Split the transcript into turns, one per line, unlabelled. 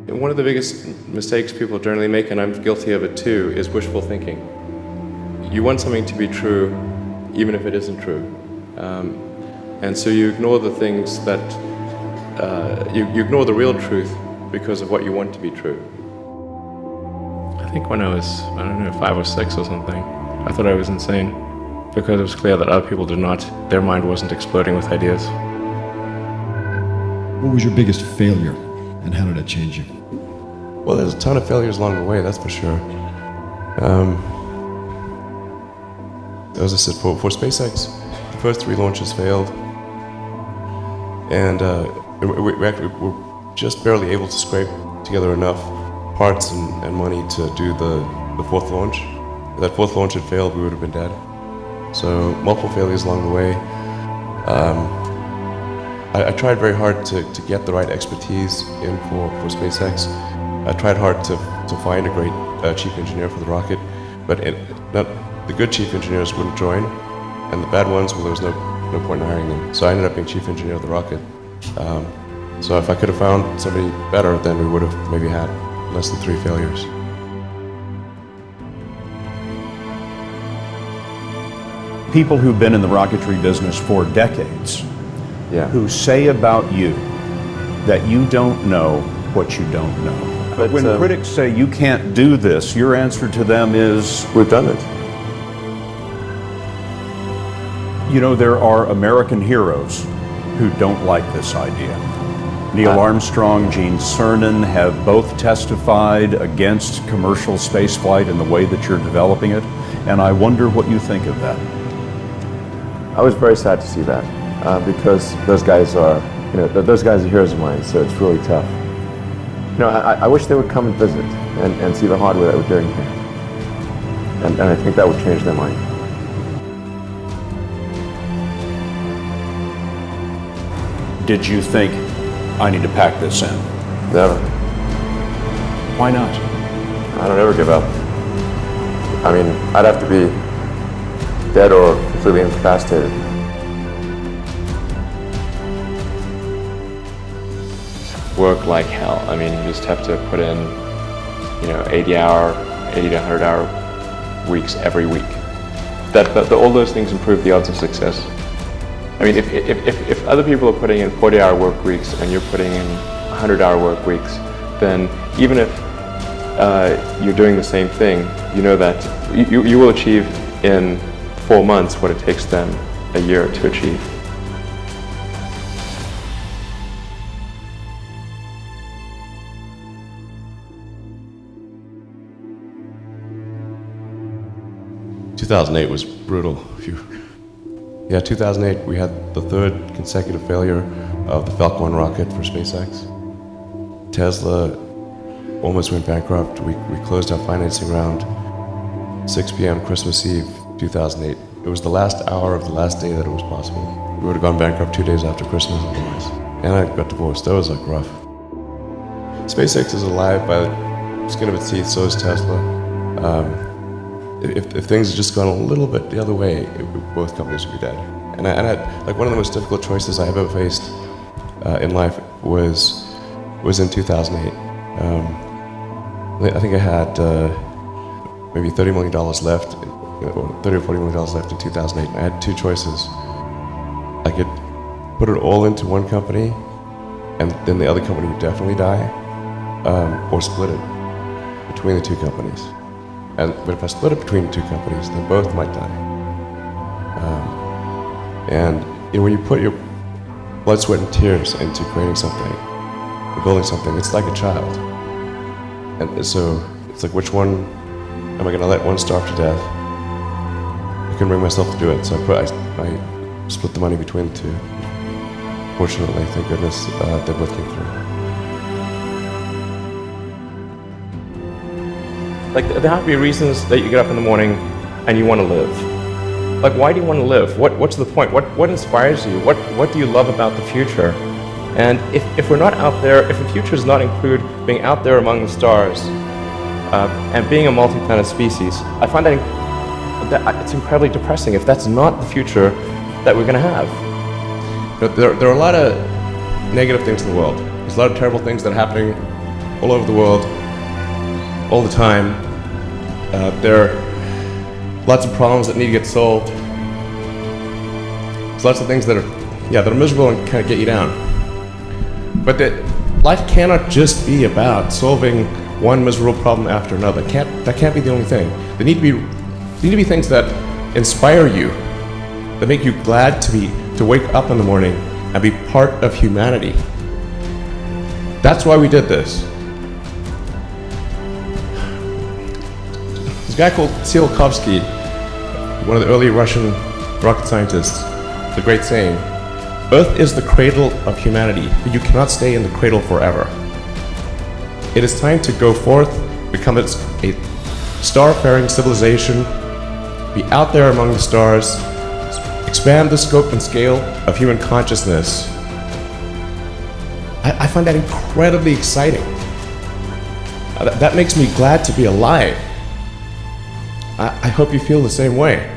One of the biggest mistakes people generally make, and I'm guilty of it too, is wishful thinking. You want something to be true, even if it isn't true. And so you ignore the things that, you ignore the real truth because of what you want to be true. I think when I was, 5 or 6 or something, I thought I was insane because it was clear that other people did not, their mind wasn't exploding with ideas.
What was your biggest failure and how did it change you?
Well, there's a ton of failures along the way, that's for sure. As I said, for SpaceX, the first 3 launches failed. And we actually were just barely able to scrape together enough parts and money to do the 4th launch. If that 4th launch had failed, we would have been dead. So multiple failures along the way. I tried very hard to get the right expertise in for SpaceX. I tried hard to find a great chief engineer for the rocket, but the good chief engineers wouldn't join, and the bad ones, well, there was no point in hiring them. So I ended up being chief engineer of the rocket. So if I could have found somebody better, then we would have maybe had less than 3 failures.
People who've been in the rocketry business for decades, who say about you that you don't know what you don't know. But when critics say you can't do this, your answer to them is,
we've done it.
You know, there are American heroes who don't like this idea. Neil Armstrong, Gene Cernan have both testified against commercial spaceflight and the way that you're developing it, and I wonder what you think of that.
I was very sad to see that because those guys are, those guys are heroes of mine, so it's really tough. I wish they would come and visit and see the hardware that we're doing here. And I think that would change their mind.
Did you think, I need to pack this in?
Never.
Why not?
I don't ever give up. I mean, I'd have to be dead or completely incapacitated.
Work like hell. I mean, you just have to put in, 80 to 100 hour weeks every week. All those things improve the odds of success. I mean, if other people are putting in 40-hour work weeks and you're putting in 100-hour work weeks, then even if you're doing the same thing, you know that you will achieve in 4 months what it takes them a year to achieve. ...2008 was brutal. 2008 we had the 3rd consecutive failure of the Falcon 1 rocket for SpaceX. Tesla almost went bankrupt. We closed our financing round 6 p.m. Christmas Eve 2008. It was the last hour of the last day that it was possible. We would have gone bankrupt 2 days after Christmas otherwise. And I got divorced. That was rough. SpaceX is alive by the skin of its teeth, so is Tesla. If things had just gone a little bit the other way, both companies would be dead. And one of the most difficult choices I have ever faced in life was in 2008. I think I had maybe $30 million left, or $30 or $40 million left in 2008. And I had 2 choices. I could put it all into one company, and then the other company would definitely die, or split it between the 2 companies. But if I split it between the 2 companies, then both might die. And when you put your blood, sweat, and tears into creating something, or building something, it's like a child. And so it's like, which one am I going to let one starve to death? I couldn't bring myself to do it, so I split the money between the 2. Fortunately, thank goodness, they both came through. Like, there have to be reasons that you get up in the morning and you want to live. Like, why do you want to live? What's the point? What inspires you? What do you love about the future? And if we're not out there, if the future does not include being out there among the stars and being a multi-planet species, I find that it's incredibly depressing if that's not the future that we're going to have. But there are a lot of negative things in the world. There's a lot of terrible things that are happening all over the world, all the time. There are lots of problems that need to get solved. There's lots of things that are miserable and kind of get you down. But that life cannot just be about solving one miserable problem after another. That can't be the only thing. There need to be things that inspire you, that make you glad to wake up in the morning and be part of humanity. That's why we did this. This guy called Tsiolkovsky, one of the early Russian rocket scientists, the great saying, "Earth is the cradle of humanity, but you cannot stay in the cradle forever." It is time to go forth, become a star-faring civilization, be out there among the stars, expand the scope and scale of human consciousness. I find that incredibly exciting. That makes me glad to be alive. I hope you feel the same way.